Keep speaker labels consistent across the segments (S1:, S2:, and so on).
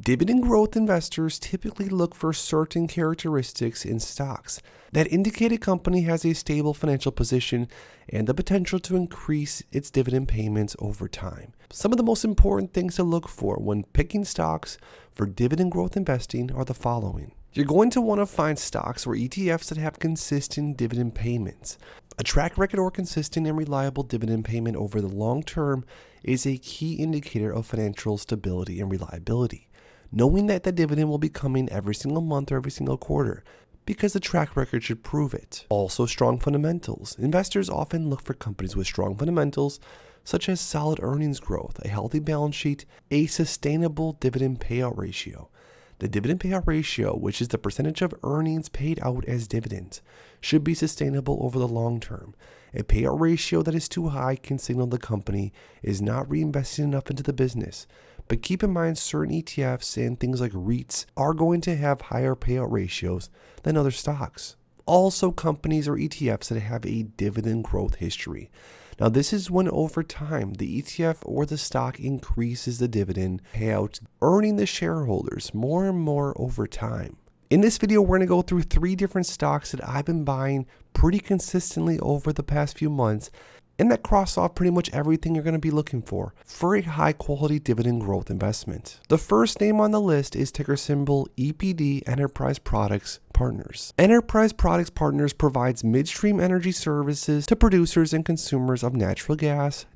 S1: Dividend growth investors typically look for certain characteristics in stocks that indicate a company has a stable financial position and the potential to increase its dividend payments over time. Some of the most important things to look for when picking stocks for dividend growth investing are the following. You're going to want to find stocks or ETFs that have consistent dividend payments. A track record or consistent and reliable dividend payment over the long term is a key indicator of financial stability and reliability. Knowing that the dividend will be coming every single month or every single quarter, because the track record should prove it. Also, strong fundamentals. Investors often look for companies with strong fundamentals, such as solid earnings growth, a healthy balance sheet, a sustainable dividend payout ratio. The dividend payout ratio, which is the percentage of earnings paid out as dividends, should be sustainable over the long term. A payout ratio that is too high can signal the company is not reinvesting enough into the business. But keep in mind, certain ETFs and things like REITs are going to have higher payout ratios than other stocks. Also, companies or ETFs that have a dividend growth history. Now, this is when over time, the ETF or the stock increases the dividend payout, earning the shareholders more and more over time. In this video, we're going to go through 3 different stocks that I've been buying pretty consistently over the past few months, and that cross off pretty much everything you're going to be looking for a high quality dividend growth investment. The first name on the list is ticker symbol EPD, Enterprise Products Partners. Enterprise Products Partners provides midstream energy services to producers and consumers of natural gas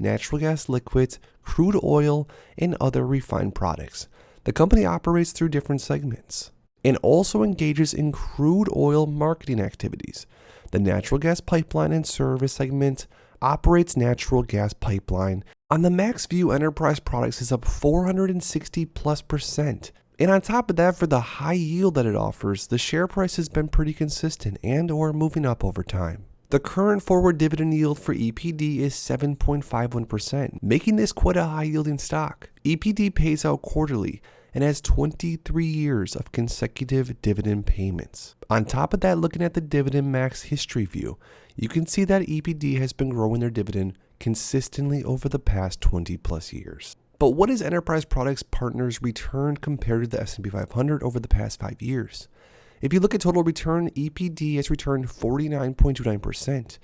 S1: liquids, crude oil, and other refined products. The company operates through different segments and also engages in crude oil marketing activities. The natural gas pipeline and service segment operates natural gas pipeline. On the max view, Enterprise Products is up 460+%. And on top of that, for the high yield that it offers, the share price has been pretty consistent and or moving up over time. The current forward dividend yield for EPD is 7.51%, making this quite a high yielding stock. EPD pays out quarterly and has 23 years of consecutive dividend payments. On top of that, looking at the dividend max history view, you can see that EPD has been growing their dividend consistently over the past 20 plus years. But what is Enterprise Products Partners return compared to the S&P 500 over the past 5 years? If you look at total return, EPD has returned 49.29%.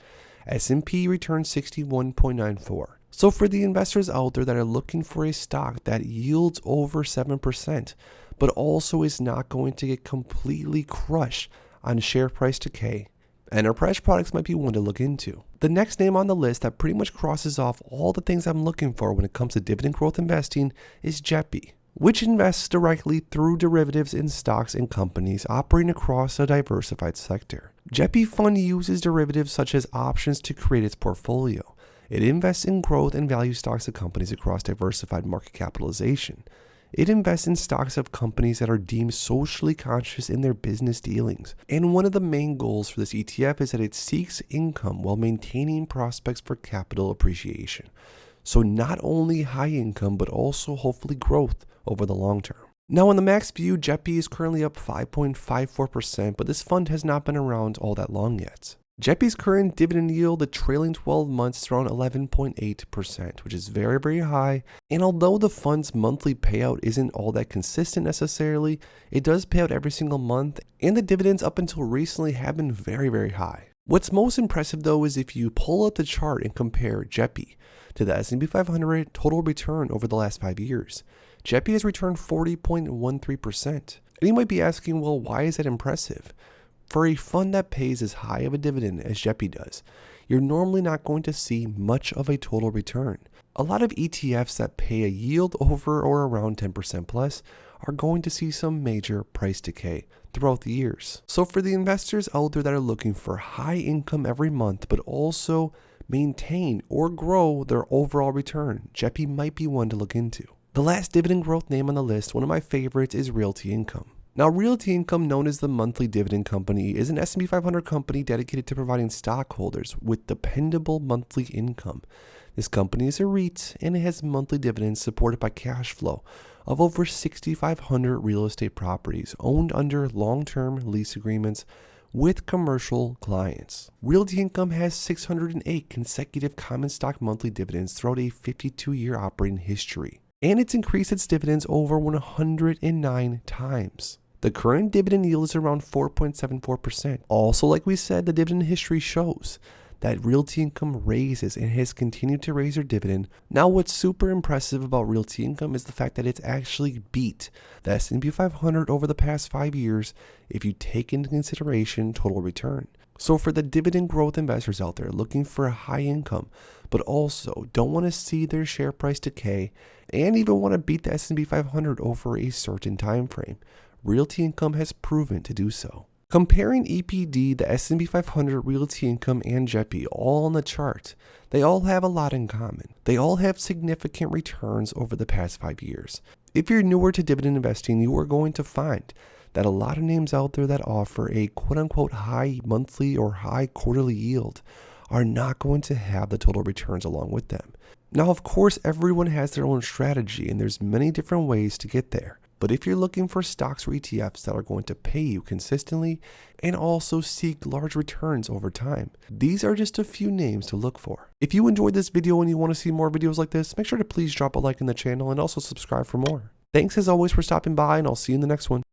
S1: S&P returned 61.94%. So for the investors out there that are looking for a stock that yields over 7%, but also is not going to get completely crushed on share price decay, Enterprise Products might be one to look into. The next name on the list that pretty much crosses off all the things I'm looking for when it comes to dividend growth investing is abbvie, which invests directly through derivatives in stocks and companies operating across a diversified sector. Abbvie fund uses derivatives such as options to create its portfolio. It invests in growth and value stocks of companies across diversified market capitalization. It invests in stocks of companies that are deemed socially conscious in their business dealings. And one of the main goals for this ETF is that it seeks income while maintaining prospects for capital appreciation. So not only high income, but also hopefully growth over the long term. Now on the max view, abbvie is currently up 5.54%, but this fund has not been around all that long yet. abbvie's current dividend yield, the trailing 12 months, is around 11.8%, which is very, very high. And although the fund's monthly payout isn't all that consistent necessarily, it does pay out every single month, and the dividends up until recently have been very, very high. What's most impressive though is if you pull up the chart and compare abbvie to the S&P 500 total return over the last 5 years, abbvie has returned 40.13%. And you might be asking, well, why is that impressive? For a fund that pays as high of a dividend as abbvie does, you're normally not going to see much of a total return. A lot of ETFs that pay a yield over or around 10% plus are going to see some major price decay throughout the years. So for the investors out there that are looking for high income every month, but also maintain or grow their overall return, abbvie might be one to look into. The last dividend growth name on the list, one of my favorites, is Realty Income. Now, Realty Income, known as the Monthly Dividend Company, is an S&P 500 company dedicated to providing stockholders with dependable monthly income. This company is a REIT and it has monthly dividends supported by cash flow of over 6,500 real estate properties owned under long-term lease agreements with commercial clients. Realty Income has 608 consecutive common stock monthly dividends throughout a 52-year operating history. and it's increased its dividends over 109 times. The current dividend yield is around 4.74%. Also, like we said, the dividend history shows that Realty Income raises and has continued to raise their dividend. Now, what's super impressive about Realty Income is the fact that it's actually beat the S&P 500 over the past 5 years if you take into consideration total return. So for the dividend growth investors out there looking for a high income, but also don't want to see their share price decay and even want to beat the S&P 500 over a certain time frame, Realty Income has proven to do so. Comparing EPD, the S&P 500, Realty Income, and JEPI all on the chart, they all have a lot in common. They all have significant returns over the past 5 years. If you're newer to dividend investing, you are going to find that a lot of names out there that offer a quote-unquote high monthly or high quarterly yield are not going to have the total returns along with them. Now, of course, everyone has their own strategy, and there's many different ways to get there. But if you're looking for stocks or ETFs that are going to pay you consistently and also seek large returns over time, these are just a few names to look for. If you enjoyed this video and you want to see more videos like this, make sure to please drop a like in the channel and also subscribe for more. Thanks as always for stopping by, and I'll see you in the next one.